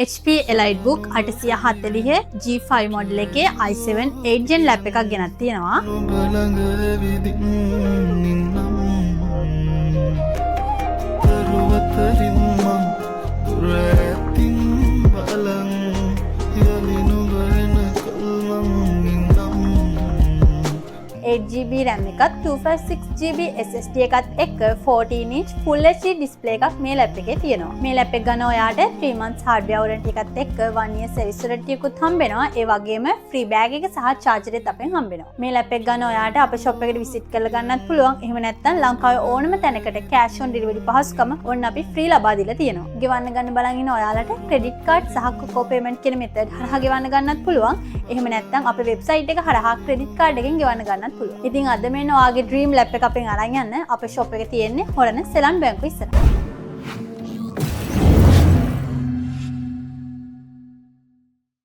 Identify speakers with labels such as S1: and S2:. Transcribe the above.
S1: HP EliteBook 840 G5 model එකේ i7 8 Gen lap එකක් ගෙනත් තියෙනවා. GB RAM එකත් 256GB SSD එකත් එක්ක 14-inch Full HD display එකක් මේ ලැප් එකේ තියෙනවා. මේ ලැප් එක ගන්න ඔයාට 3 months hardware warranty එකත් එක්ක 1 year service warranty එකකුත් හම්බෙනවා. ඒ වගේම free bag එක සහ charger එකත් අපෙන් හම්බෙනවා. මේ ලැප් එක ගන්න ඔයාට අපේ shop එකට visit කරලා ගන්නත් පුළුවන්. එහෙම නැත්නම් ලංකාවේ ඕනම තැනකට cash on delivery පහසුකම ඔන්න අපි free ලබා දීලා තියෙනවා. ගෙවන්න ගන්න බලන් ඉන්න ඔයාලට credit card සහ coco payment කියන method හරහා ගෙවන්න ගන්නත් පුළුවන්. එහෙම නැත්නම් අපේ website එක හරහා credit card එකෙන් ගෙවන්න ගන්නත් පුළුවන්. ඉතින් අද මෙන්න ඔයාගේ dream lap එක අපෙන් අරන් යන්න අපේ shop එකේ තියෙන්නේ හොරණ සෙලන් බැංකුව ඉස්සරහ.